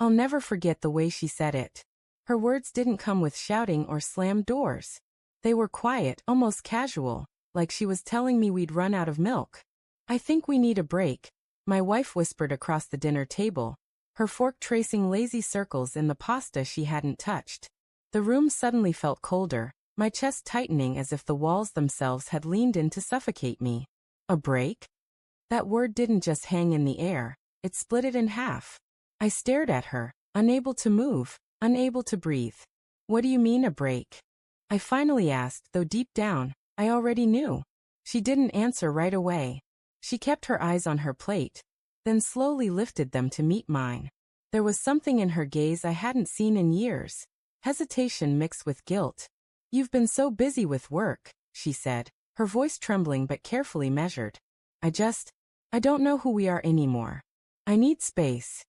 I'll never forget the way she said it. Her words didn't come with shouting or slammed doors. They were quiet, almost casual, like she was telling me we'd run out of milk. I think we need a break, my wife whispered across the dinner table, her fork tracing lazy circles in the pasta she hadn't touched. The room suddenly felt colder, my chest tightening as if the walls themselves had leaned in to suffocate me. A break? That word didn't just hang in the air, it split it in half. I stared at her, unable to move, unable to breathe. What do you mean a break? I finally asked, though deep down, I already knew. She didn't answer right away. She kept her eyes on her plate, then slowly lifted them to meet mine. There was something in her gaze I hadn't seen in years. Hesitation mixed with guilt. You've been so busy with work, she said, her voice trembling but carefully measured. I don't know who we are anymore. I need space.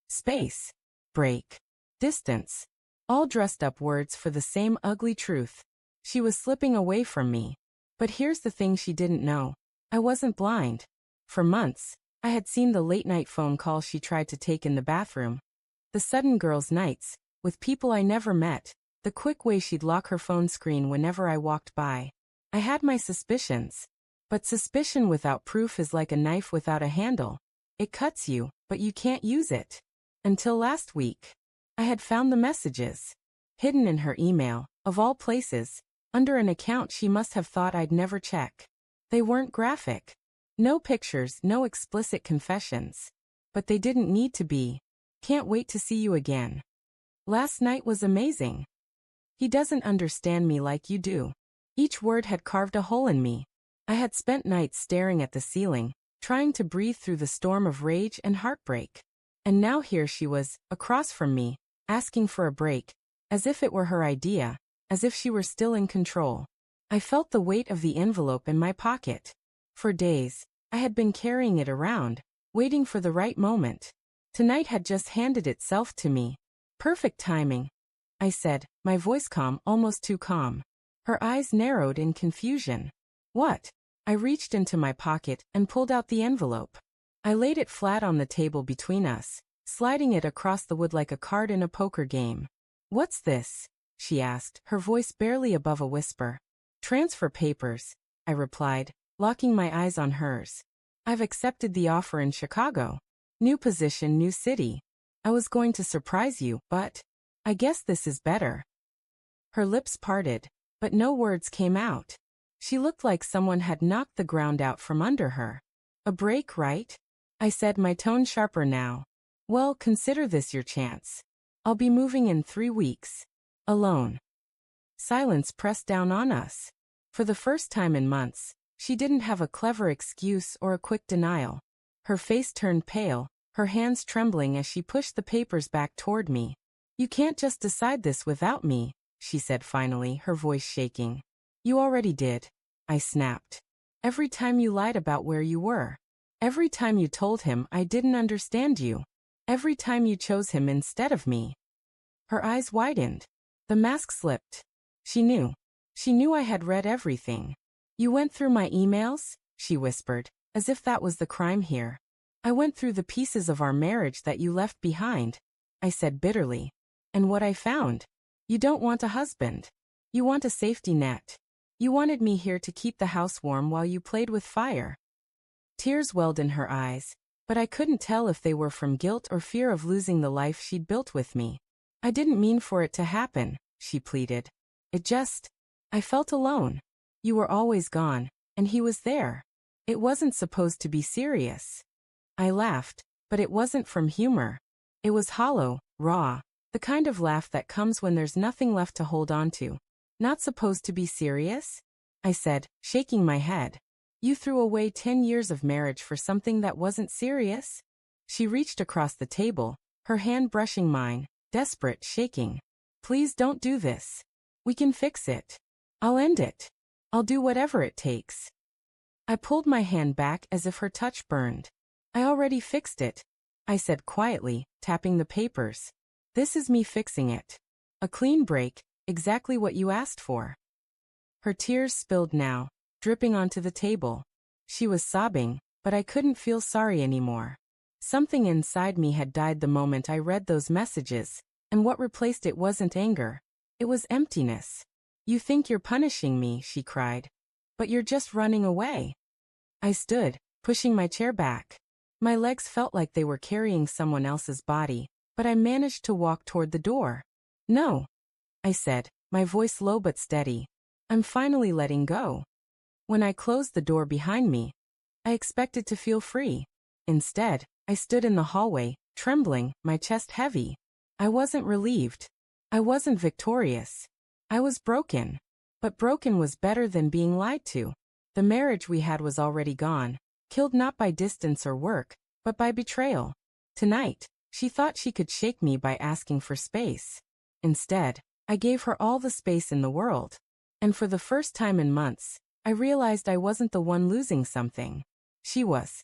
Space. Break. Distance. All dressed up words for the same ugly truth. She was slipping away from me. But here's the thing she didn't know. I wasn't blind. For months, I had seen the late-night phone calls she tried to take in the bathroom. The sudden girls' nights, with people I never met, the quick way she'd lock her phone screen whenever I walked by. I had my suspicions. But suspicion without proof is like a knife without a handle. It cuts you, but you can't use it. Until last week. I had found the messages. Hidden in her email, of all places, under an account she must have thought I'd never check. They weren't graphic. No pictures, no explicit confessions. But they didn't need to be. Can't wait to see you again. Last night was amazing. He doesn't understand me like you do. Each word had carved a hole in me. I had spent nights staring at the ceiling, trying to breathe through the storm of rage and heartbreak. And now here she was, across from me, asking for a break, as if it were her idea, as if she were still in control. I felt the weight of the envelope in my pocket. For days, I had been carrying it around, waiting for the right moment. Tonight had just handed itself to me. Perfect timing, I said, my voice calm, almost too calm. Her eyes narrowed in confusion. What? I reached into my pocket and pulled out the envelope. I laid it flat on the table between us, sliding it across the wood like a card in a poker game. What's this? She asked, her voice barely above a whisper. Transfer papers, I replied, locking my eyes on hers. I've accepted the offer in Chicago. New position, new city. I was going to surprise you, but I guess this is better. Her lips parted, but no words came out. She looked like someone had knocked the ground out from under her. A break, right? I said, my tone sharper now. Well, consider this your chance. I'll be moving in 3 weeks. Alone. Silence pressed down on us. For the first time in months, she didn't have a clever excuse or a quick denial. Her face turned pale, her hands trembling as she pushed the papers back toward me. You can't just decide this without me, she said finally, her voice shaking. You already did, I snapped. Every time you lied about where you were. Every time you told him I didn't understand you. Every time you chose him instead of me. Her eyes widened. The mask slipped. She knew. She knew I had read everything. You went through my emails? She whispered, as if that was the crime here. I went through the pieces of our marriage that you left behind, I said bitterly. And what I found? You don't want a husband. You want a safety net. You wanted me here to keep the house warm while you played with fire. Tears welled in her eyes, but I couldn't tell if they were from guilt or fear of losing the life she'd built with me. I didn't mean for it to happen, she pleaded. I felt alone. You were always gone, and he was there. It wasn't supposed to be serious. I laughed, but it wasn't from humor. It was hollow, raw, the kind of laugh that comes when there's nothing left to hold on to. Not supposed to be serious? I said, shaking my head. You threw away 10 years of marriage for something that wasn't serious? She reached across the table, her hand brushing mine, desperate, shaking. Please don't do this. We can fix it. I'll end it. I'll do whatever it takes. I pulled my hand back as if her touch burned. I already fixed it, I said quietly, tapping the papers. This is me fixing it. A clean break, exactly what you asked for. Her tears spilled now, dripping onto the table. She was sobbing, but I couldn't feel sorry anymore. Something inside me had died the moment I read those messages, and what replaced it wasn't anger. It was emptiness. "You think you're punishing me," she cried. "But you're just running away." I stood, pushing my chair back. My legs felt like they were carrying someone else's body, but I managed to walk toward the door. "No," I said, my voice low but steady. "I'm finally letting go." When I closed the door behind me, I expected to feel free. Instead, I stood in the hallway, trembling, my chest heavy. I wasn't relieved. I wasn't victorious. I was broken. But broken was better than being lied to. The marriage we had was already gone, killed not by distance or work, but by betrayal. Tonight, she thought she could shake me by asking for space. Instead, I gave her all the space in the world. And for the first time in months, I realized I wasn't the one losing something. She was.